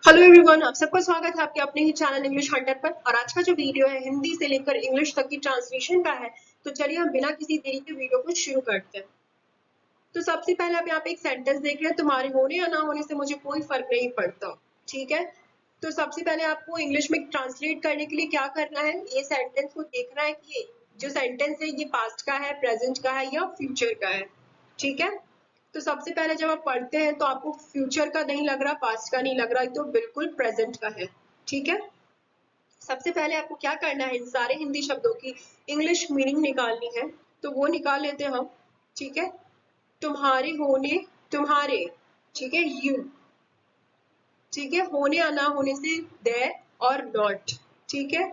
Hello everyone, आप सबका स्वागत है आपके अपने ही चैनल इंग्लिश हंटर पर। और आज का जो वीडियो है हिंदी से लेकर इंग्लिश तक की ट्रांसलेशन का है। तो चलिए हम बिना किसी देरी के वीडियो को शुरू करते हैं। तो सबसे पहले आप यहाँ पे एक सेंटेंस देख रहे हैं, तुम्हारे होने या ना होने से मुझे कोई फर्क नहीं पड़ता। ठीक है, तो सबसे पहले आपको इंग्लिश में ट्रांसलेट करने के लिए क्या करना है, ये सेंटेंस को देखना है कि ये जो सेंटेंस है ये पास्ट का है, प्रेजेंट का है या फ्यूचर का है। ठीक है, तो सबसे पहले जब आप पढ़ते हैं तो आपको फ्यूचर का नहीं लग रहा, पास्ट का नहीं लग रहा, तो बिल्कुल प्रेजेंट का है। ठीक है, सबसे पहले आपको क्या करना है, इन सारे हिंदी शब्दों की इंग्लिश मीनिंग निकालनी है। तो वो निकाल लेते हैं हम। ठीक है, तुम्हारे होने, तुम्हारे, ठीक है, यू, ठीक है, होने या ना होने से देयर और नॉट। ठीक है,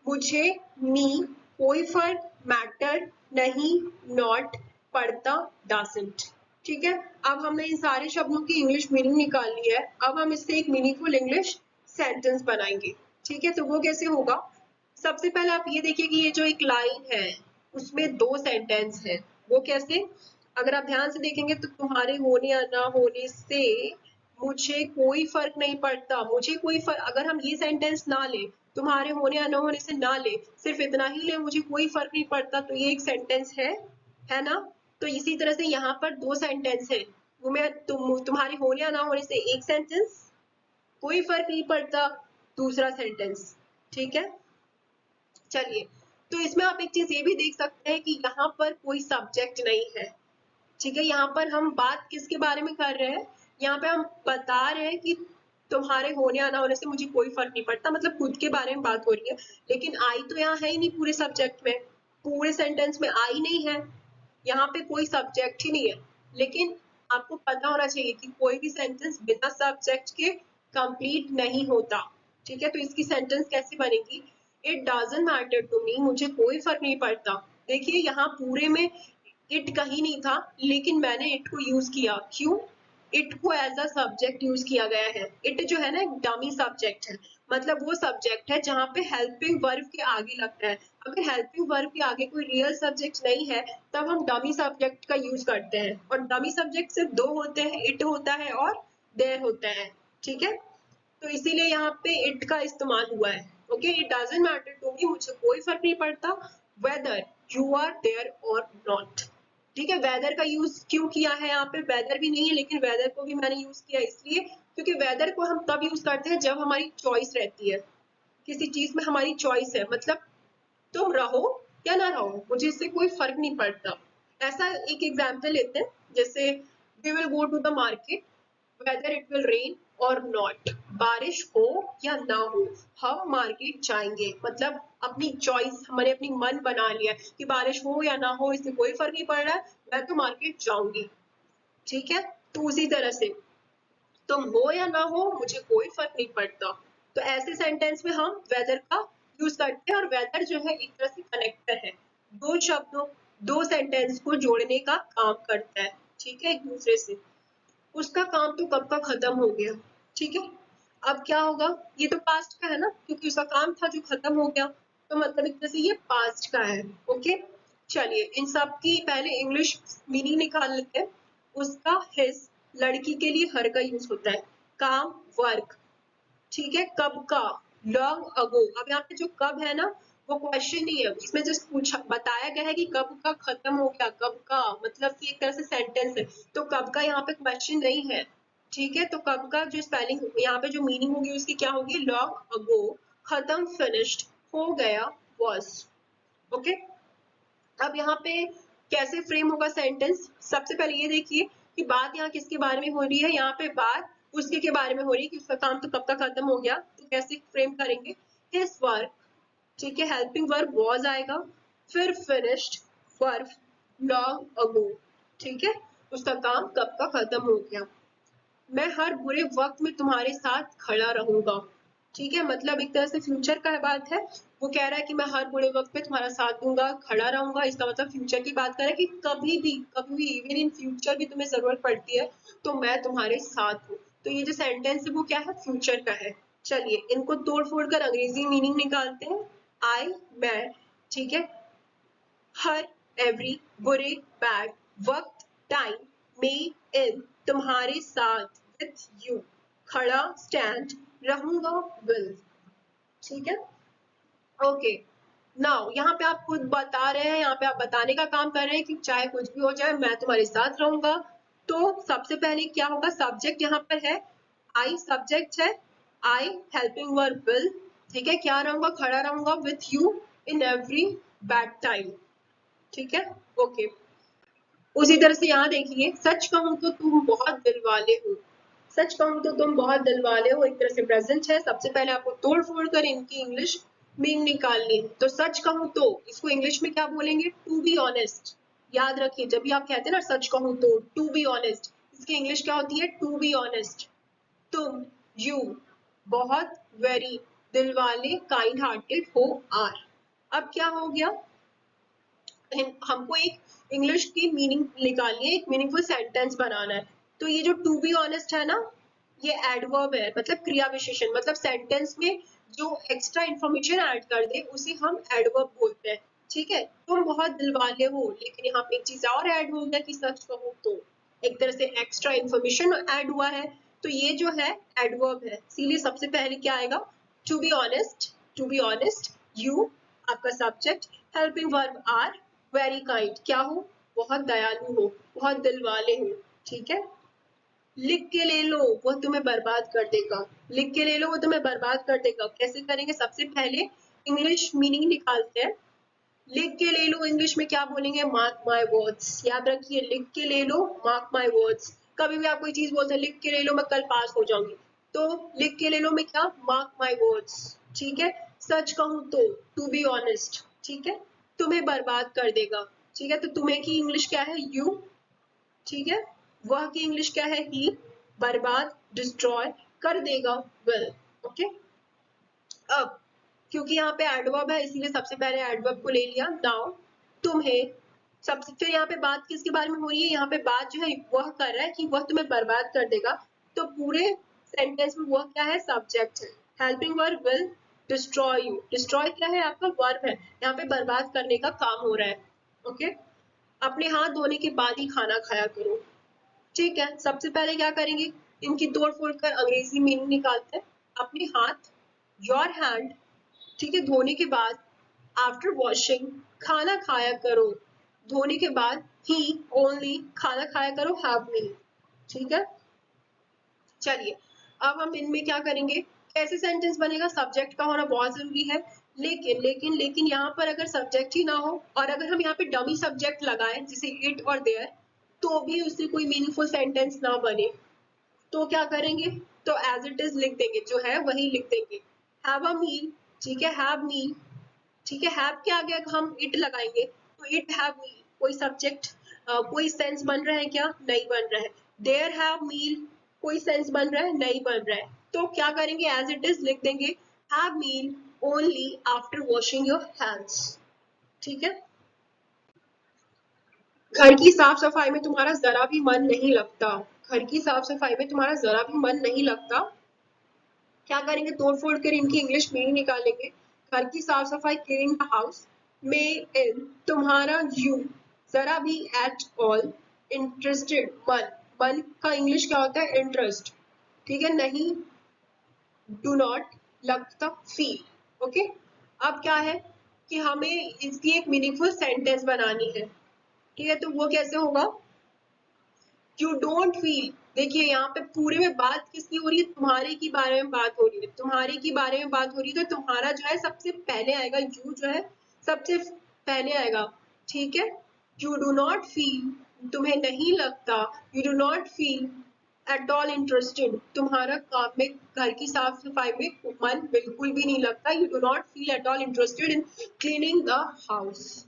मुझे, मी, कोई फर्क, मैटर, नहीं, नॉट, पड़ता, डजंट। ठीक है, अब हमने इन सारे शब्दों की इंग्लिश मीनिंग निकाल ली है। अब हम इससे एक मीनिंगफुल इंग्लिश सेंटेंस बनाएंगे। ठीक है, तो वो कैसे होगा, सबसे पहले आप ये देखिए कि ये जो एक लाइन है उसमें दो सेंटेंस है। वो कैसे, अगर आप ध्यान से देखेंगे तो तुम्हारे होने या ना होने से मुझे कोई फर्क नहीं पड़ता, मुझे कोई फर्क, अगर हम ये सेंटेंस ना ले, तुम्हारे होने या ना होने से ना ले, सिर्फ इतना ही ले, मुझे कोई फर्क नहीं पड़ता, तो ये एक सेंटेंस है ना। तो इसी तरह से यहाँ पर दो सेंटेंस है, वो मैं तुम्हारे होने या ना होने से एक सेंटेंस, कोई फर्क नहीं पड़ता दूसरा सेंटेंस। ठीक है, चलिए, तो इसमें आप एक चीज ये भी देख सकते हैं कि यहाँ पर कोई सब्जेक्ट नहीं है। ठीक है, यहाँ पर हम बात किसके बारे में कर रहे हैं, यहाँ पे हम बता रहे हैं कि तुम्हारे होने या ना होने से मुझे कोई फर्क नहीं पड़ता, मतलब खुद के बारे में बात हो रही है। लेकिन आई तो यहाँ है ही नहीं पूरे सब्जेक्ट में, पूरे सेंटेंस में आई नहीं है, यहाँ पे कोई सब्जेक्ट ही नहीं है। लेकिन आपको पता होना चाहिए कि कोई भी सेंटेंस बिना सब्जेक्ट के कंप्लीट नहीं होता। ठीक है, तो इसकी सेंटेंस कैसे बनेगी, it doesn't matter to me, मुझे कोई फर्क नहीं पड़ता। देखिए यहाँ पूरे में इट कहीं नहीं था, लेकिन मैंने इट को यूज किया, क्यों, इट को एज अ सब्जेक्ट यूज किया गया है। इट जो है ना एक डमी सब्जेक्ट है, मतलब वो सब्जेक्ट है जहाँ पे हेल्पिंग वर्ब के आगे लगता है। अगर हेल्पिंग वर्ब के आगे कोई रियल सब्जेक्ट नहीं है तब हम डमी सब्जेक्ट का यूज करते हैं, और डमी सब्जेक्ट सिर्फ दो होते हैं, इट होता है और देयर होता है। ठीक है, तो इसीलिए यहाँ पे इट का इस्तेमाल हुआ है। Okay, it doesn't matter to me, मुझे कोई फर्क नहीं पड़ता whether you are there or not. ठीक है, वेदर का यूज क्यों किया है, यहाँ पे वेदर भी नहीं है लेकिन वेदर को भी मैंने यूज किया इसलिए क्योंकि वेदर को हम तब यूज करते हैं जब हमारी चॉइस रहती है, किसी चीज में हमारी चॉइस है, मतलब तुम रहो या ना रहो मुझे इससे कोई फर्क नहीं पड़ता। ऐसा एक एग्जाम्पल लेते हैं, जैसे we will go to the market whether it will rain or not, बारिश हो या ना हो हम मार्केट जाएंगे, मतलब अपनी चॉइस, हमने अपनी मन बना लिया कि बारिश हो या ना हो इससे कोई फर्क नहीं पड़ रहा है, मैं तो मार्केट जाऊंगी। ठीक है, तो उसी तरह से तुम हो या ना हो मुझे कोई फर्क नहीं पड़ता। तो ऐसे सेंटेंस में हम वेदर का यूज करते हैं, और वेदर जो है एक तरह से कनेक्टर है, दो शब्दों, दो सेंटेंस को जोड़ने का काम करता है। ठीक है, एक दूसरे से, उसका काम तो कब का खत्म हो गया। ठीक है, अब क्या होगा, ये तो पास्ट का है ना, क्योंकि उसका काम था जो खत्म हो गया, तो मतलब एक तरह से ये पास्ट का है। ओके, चलिए इन सब की पहले इंग्लिश मीनिंग निकाल लेते हैं। उसका हिज, लड़की के लिए हर का यूज होता है, काम, वर्क। ठीक है, कब का, लॉन्ग अगो। अब यहाँ पे जो कब है ना वो क्वेश्चन नहीं है, इसमें जस्ट पूछा बताया गया है कि कब का खत्म हो गया, कब का मतलब कि एक तरह से सेंटेंस है, तो कब का यहाँ पे क्वेश्चन नहीं है। ठीक है, तो कब का जो स्पेलिंग यहाँ पे जो मीनिंग होगी उसकी क्या होगी, लॉन्ग अगो, खत्म, फिनिश्ड, हो गया, वॉज। ओके, अब यहाँ पे कैसे फ्रेम होगा सेंटेंस, सबसे पहले ये देखिए कि बात यहाँ किसके बारे में हो रही है, यहाँ पे बात उसके के बारे में हो रही है कि उसका काम तो कब तक खत्म हो गया, तो कैसे फ्रेम करेंगे, हिज वर्क। ठीक है, हेल्पिंग वर्ब वॉज आएगा, फिर फिनिश्ड वर्ब लॉन्ग अगो। ठीक है, उसका काम कब का खत्म हो गया। मैं हर बुरे वक्त में तुम्हारे साथ खड़ा रहूंगा। ठीक है, मतलब एक तरह से फ्यूचर का बात है, वो कह रहा है कि मैं हर बुरे वक्त में तुम्हारा साथ दूंगा, खड़ा रहूंगा, इसका मतलब फ्यूचर की बात कर रहा है कि कभी भी इवन इन फ्यूचर भी तुम्हें जरूरत पड़ती है तो मैं तुम्हारे साथ हूँ। तो ये जो सेंटेंस है वो क्या है, फ्यूचर का है। चलिए इनको तोड़ फोड़ कर अंग्रेजी मीनिंग निकालते हैं। आई, मैं, ठीक है, हर, एवरी, बुरे, बैड, वक्त, टाइम, मे, इन, तुम्हारे साथ, विथ यू, खड़ा स्टैंड, रहूंगा विल, ठीक है। ओके, नाउ यहाँ पे आप खुद बता रहे हैं, यहाँ पे आप बताने का काम कर रहे हैं कि चाहे कुछ भी हो जाए मैं तुम्हारे साथ रहूंगा। तो सबसे पहले क्या होगा, सब्जेक्ट यहाँ पर है, आई सब्जेक्ट है, आई हेल्पिंग वर्ब विल, ठीक है, क्या रहूंगा, खड़ा रहूंगा with you in every bad time, ठीक है। ओके, उसी तरह से यहाँ देखिए, सच कहूँ तो तुम बहुत दिलवाले हो, सच कहूँ तो तुम बहुत दिलवाले हो एक तरह से प्रेजेंट है। सबसे पहले आपको तोड़ फोड़ कर इनकी इंग्लिश मीनिंग निकालनी है। तो सच कहूँ तो इसको इंग्लिश में क्या बोलेंगे, टू बी ऑनेस्ट। याद रखिए, जब भी आप कहते हैं ना सच कहूँ तो, टू बी ऑनेस्ट, इसकी इंग्लिश क्या होती है, टू बी ऑनेस्ट। तुम, यू, बहुत, वेरी, दिलवाले, काइंड हार्टेड हो, आर। अब क्या हो गया, हमको एक इंग्लिश की मीनिंग निकालनी है, एक मीनिंगफुल सेंटेंस बनाना है। तो ये जो टू बी ऑनेस्ट है ना, ये एडवर्ब है, मतलब क्रिया विशेषण, मतलब सेंटेंस में जो एक्स्ट्रा इंफॉर्मेशन ऐड कर दे उसे हम एडवर्ब बोलते हैं, ठीक है। तुम बहुत दिलवाले हो, लेकिन यहाँ पे एक चीज और ऐड हो गया कि सच कहूँ तो, एक तरह से एक्स्ट्रा इंफॉर्मेशन ऐड हुआ है। तो ये जो है एडवर्ब है, इसीलिए सबसे पहले क्या आएगा, to be honest, to be honest, you आपका subject, helping verb are, very kind क्या हो, बहुत दयालु हो, बहुत दिल वाले हो, ठीक है। लिख के ले लो वो तुम्हें बर्बाद कर देगा, लिख के ले लो वो तुम्हें बर्बाद कर देगा, कैसे करेंगे, सबसे पहले इंग्लिश मीनिंग निकालते हैं। लिख के ले लो इंग्लिश में क्या बोलेंगे, मार्क माई वर्ड्स, याद रखिए, लिख के ले लो, मार्क माई वर्ड्स। कभी भी आप कोई चीज बोलते हैं, लिख के ले लो मैं कल पास हो जाऊंगी, तो लिख के ले लो में क्या, मार्क माई वर्ड्स, ठीक है। सच कहूँ तो, टू बी ऑनेस्ट, ठीक है, तुम्हें बर्बाद कर देगा, ठीक है। तो तुम्हें की इंग्लिश क्या है, यू, ठीक है। वह की इंग्लिश क्या है, ही, बर्बाद डिस्ट्रॉय कर देगा, विल, ओके। अब क्योंकि यहाँ पे एडवर्ब है इसीलिए सबसे पहले एडवर्ब को ले लिया। नाउ तुम्हें, सबसे फिर यहाँ पे बात किसके बारे में हो रही है, यहाँ पे बात जो है वह कर रहा है कि वह तुम्हें बर्बाद कर देगा। तो पूरे सेंटेंस में वह क्या है, सब्जेक्ट है, helping verb will destroy you, destroy क्या है आपका वर्ब है, यहाँ पे बर्बाद करने का काम हो रहा है, ओके। अपने हाथ धोने के बाद ही खाना खाया करो, ठीक है। सबसे पहले क्या करेंगे, इनकी तोड़ फोड़ कर अंग्रेजी मीनिंग निकालते हैं। अपने हाथ, योर हैंड, ठीक है, धोने के बाद, आफ्टर वॉशिंग खाना खाया करो, धोने के बाद, ही ओनली खाना खाया करो, हैव मील, ठीक है। चलिए अब हम इनमें क्या करेंगे, कैसे सेंटेंस बनेगा, सब्जेक्ट का होना बहुत जरूरी है। लेकिन यहाँ पर अगर सब्जेक्ट ही ना हो और अगर हम यहाँ पे डमी सब्जेक्ट लगाएं जैसे इट और देयर, तो भी उससे कोई मीनिंगफुल सेंटेंस ना बने। तो क्या करेंगे, तो एज इट इज लिख देंगे, जो है वही लिख देंगे, हैव अ मील, ठीक है, हैव मील, ठीक है। हैव के आगे अगर हम इट लगाएंगे तो इट हैव मील, कोई सब्जेक्ट कोई सेंस बन रहा है क्या, नहीं बन रहा है। देयर हैव मील, कोई सेंस बन रहा है, नहीं बन रहा है। तो क्या करेंगे, एज इट इज लिख देंगे, have meal only after washing your hands, ठीक है। घर की साफ सफाई में तुम्हारा जरा भी मन नहीं लगता, घर की साफ सफाई में तुम्हारा जरा भी मन नहीं लगता, क्या करेंगे, तोड़ फोड़ कर इनकी इंग्लिश मीनिंग निकालेंगे। घर की साफ सफाई, क्लीनिंग द हाउस, में इन तुम्हारा, यू, जरा भी, एट ऑल, इंटरेस्टेड, मन, मन का इंग्लिश क्या होता है, इंटरेस्ट, ठीक है, नहीं, डू नॉट, लगता, फील, ओके। अब क्या है कि हमें इसकी एक मीनिंगफुल सेंटेंस बनानी है, ठीक है। तो वो कैसे होगा, यू डोंट फील, देखिए यहाँ पे पूरे में बात किसकी हो रही है, तुम्हारे की बारे में बात हो रही है, तुम्हारे की बारे में बात हो रही है, तो तुम्हारा जो है सबसे पहले आएगा, यू जो है सबसे पहले आएगा, ठीक है। यू डू नॉट फील, तुम्हें नहीं लगता, you do not feel at all interested, तुम्हारा काम में, घर की साफ सफाई में मन बिल्कुल भी नहीं लगता, you do not feel at all interested in cleaning the house,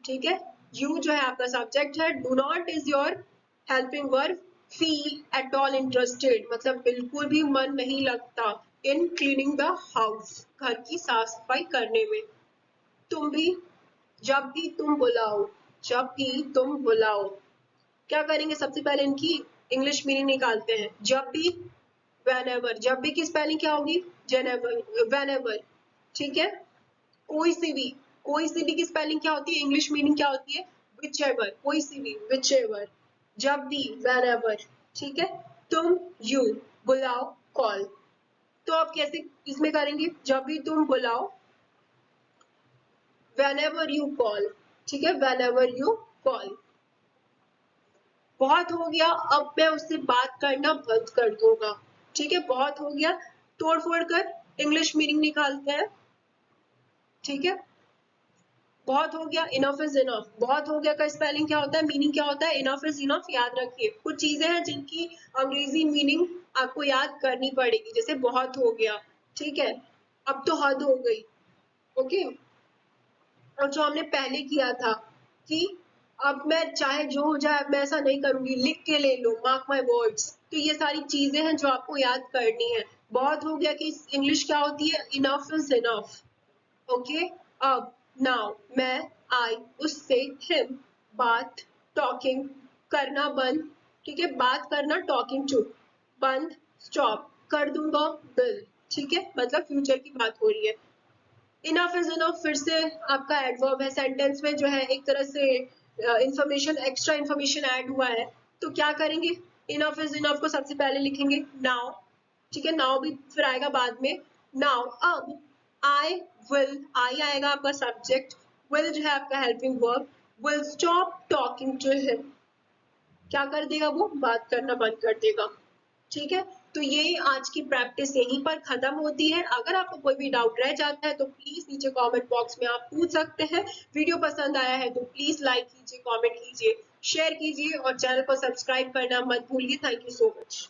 ठीक है। यू जो है आपका सब्जेक्ट है, do not is your helping verb, feel at all interested मतलब बिल्कुल भी मन नहीं लगता इन क्लीनिंग द हाउस, घर की साफ सफाई करने में। तुम भी, जब भी तुम बुलाओ, जब भी तुम बुलाओ, क्या करेंगे, सबसे पहले इनकी इंग्लिश मीनिंग निकालते हैं। जब भी, whenever, जब भी की स्पेलिंग क्या होगी, whenever, ठीक है। कोई सी भी, कोई सी भी की स्पेलिंग क्या होती है, इंग्लिश मीनिंग क्या होती है, whichever, कोई सी भी, whichever, जब भी, whenever, ठीक है। तुम, यू, बुलाओ, कॉल। तो आप कैसे इसमें करेंगे, जब भी तुम बुलाओ, whenever you call, ठीक है, whenever you call। बहुत हो गया, अब मैं उससे बात करना बंद कर दूंगा, ठीक है, बहुत हो गया, तोड़ फोड़ कर इंग्लिश मीनिंग निकालते हैं, ठीक है। बहुत हो गया, इनफ इज इनफ, बहुत हो गया का स्पेलिंग क्या होता है, मीनिंग क्या होता है, इनफ इज इनफ, याद रखिए। कुछ चीजें हैं जिनकी अंग्रेजी मीनिंग आपको याद करनी पड़ेगी, जैसे बहुत हो गया, ठीक है, अब तो हद हो गई, ओके। और जो हमने पहले किया था कि अब मैं चाहे जो हो जाए, अब मैं ऐसा नहीं करूंगी, लिख के ले लो, मार्क माय वर्ड्स। तो ये सारी चीजें हैं जो आपको याद करनी है। बहुत हो गया कि इंग्लिश क्या होती है, इनफ इज इनफ, ओके। अब नाउ मैं, आई, उससे, हिम, बात, टॉकिंग, करना बंद, ठीक है, बात करना, टॉकिंग टू, बंद, स्टॉप, कर दूंगा, विल, ठीक है, मतलब फ्यूचर की बात हो रही है। इनफ इज इनफ फिर से आपका एडवर्ब है, सेंटेंस में जो है एक तरह से इंफॉर्मेशन, एक्स्ट्रा इंफॉर्मेशन ऐड हुआ है, तो क्या करेंगे, इनफ इज इनफ को सबसे पहले लिखेंगे नाउ, ठीक है, नाउ भी फिर आएगा बाद में, नाउ, अब, आई विल, आई आएगा आपका सब्जेक्ट, विल जो है आपका helping verb, will stop talking to him, क्या कर देगा वो, बात करना बंद कर देगा, ठीक है। तो ये आज की प्रैक्टिस यहीं पर खत्म होती है। अगर आपको कोई भी डाउट रह जाता है तो प्लीज नीचे कमेंट बॉक्स में आप पूछ सकते हैं। वीडियो पसंद आया है तो प्लीज लाइक कीजिए, कमेंट कीजिए, शेयर कीजिए और चैनल को सब्सक्राइब करना मत भूलिए। Thank you so much.